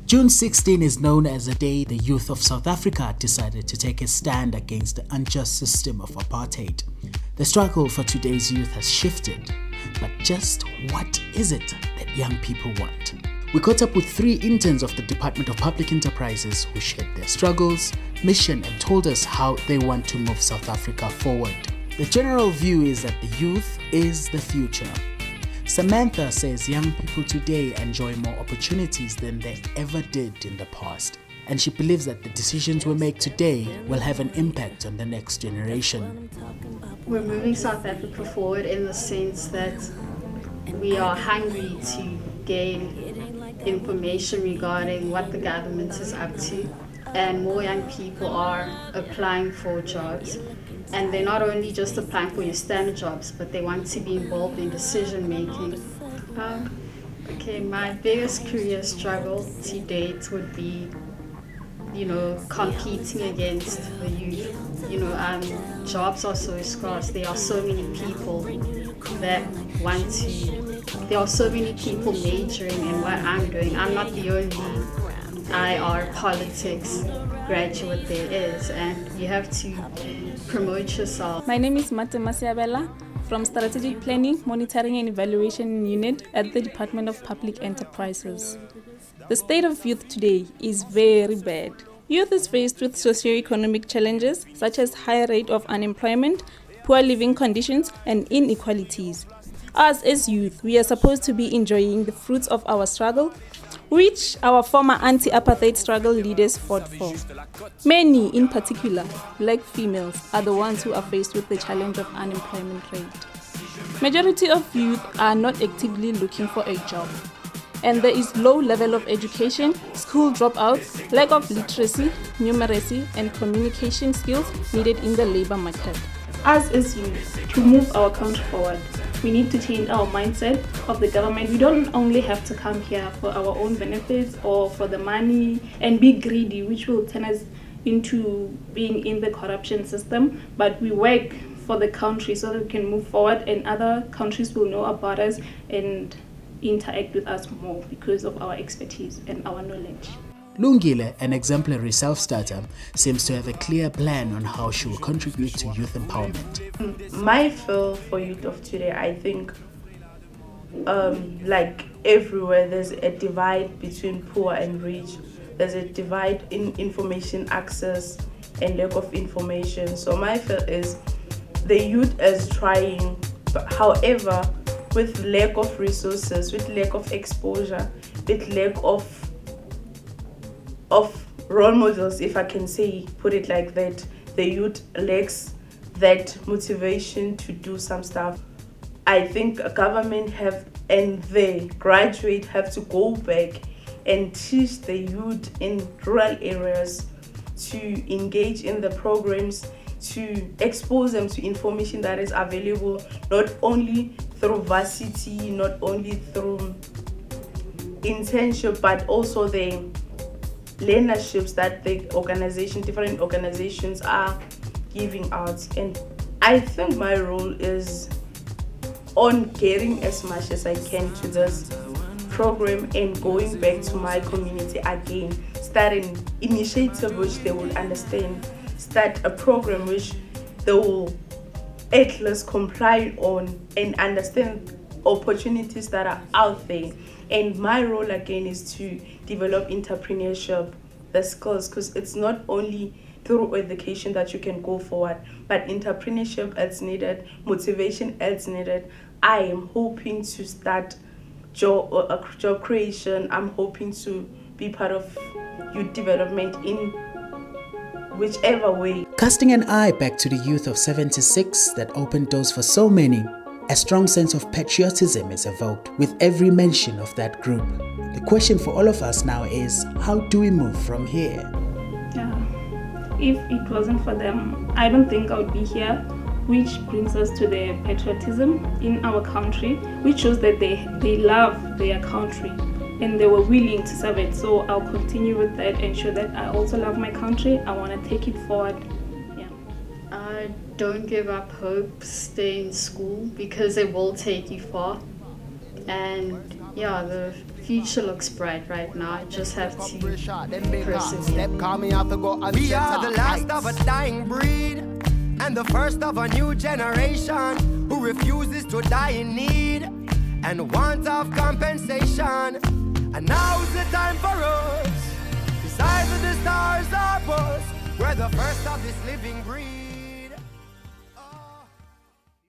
June 16 is known as a day the youth of South Africa decided to take a stand against the unjust system of apartheid. The struggle for today's youth has shifted, but just what is it that young people want? We caught up with 3 interns of the Department of Public Enterprises who shared their struggles, mission, and told us how they want to move South Africa forward. The general view is that the youth is the future. Samantha says young people today enjoy more opportunities than they ever did in the past. And she believes that the decisions we make today will have an impact on the next generation. We're moving South Africa forward in the sense that we are hungry to gain information regarding what the government is up to. And more young people are applying for jobs. And they're not only just applying for your standard jobs, but they want to be involved in decision making. Okay, my biggest career struggle to date would be, competing against the youth. Jobs are so scarce. There are so many people that want to. There are so many people majoring in what I'm doing. I'm not the only IR politics graduate there is, and you have to promote yourself. My name is Matema Siabela from Strategic Planning, Monitoring and Evaluation Unit at the Department of Public Enterprises. The state of youth today is very bad. Youth is faced with socio-economic challenges such as high rate of unemployment, poor living conditions, and inequalities. Us as youth, we are supposed to be enjoying the fruits of our struggle, which our former anti-apartheid struggle leaders fought for. Many, in particular, black females, are the ones who are faced with the challenge of unemployment rate. Majority of youth are not actively looking for a job, and there is low level of education, school dropouts, lack of literacy, numeracy, and communication skills needed in the labor market. Us as youth, to move our country forward, we need to change our mindset of the government. We don't only have to come here for our own benefits or for the money and be greedy, which will turn us into being in the corruption system, but we work for the country so that we can move forward and other countries will know about us and interact with us more because of our expertise and our knowledge. Lungile, an exemplary self-starter, seems to have a clear plan on how she will contribute to youth empowerment. My feel for youth of today, I think, like everywhere, there's a divide between poor and rich. There's a divide in information access and lack of information. So my feel is the youth is trying, but however, with lack of resources, with lack of exposure, with lack of role models, if I can put it like that, the youth lacks that motivation to do some stuff. I think a government and the graduate have to go back and teach the youth in rural areas to engage in the programs, to expose them to information that is available, not only through varsity, not only through internship, but also the learnerships that the different organizations are giving out. And I think my role is on getting as much as I can to this program and going back to my community again, start an initiative which they will understand, start a program which they will at least comply on and understand opportunities that are out there. And my role again is to develop entrepreneurship, the skills, because it's not only through education that you can go forward, but entrepreneurship is needed, motivation is needed. I am hoping to start job creation. I'm hoping to be part of youth development in whichever way. Casting an eye back to the youth of 76 that opened doors for so many, a strong sense of patriotism is evoked with every mention of that group. The question for all of us now is, how do we move from here? Yeah. If it wasn't for them, I don't think I would be here, which brings us to the patriotism in our country, which shows that they love their country and they were willing to serve it. So I'll continue with that and show that I also love my country. I want to take it forward. Don't give up hope, stay in school because it will take you far. And yeah, the future looks bright right now. I just have to persevere. We are the last of a dying breed and the first of a new generation who refuses to die in need and want of compensation. And now's the time for us. It's either the stars or us. We're the first of this living breed.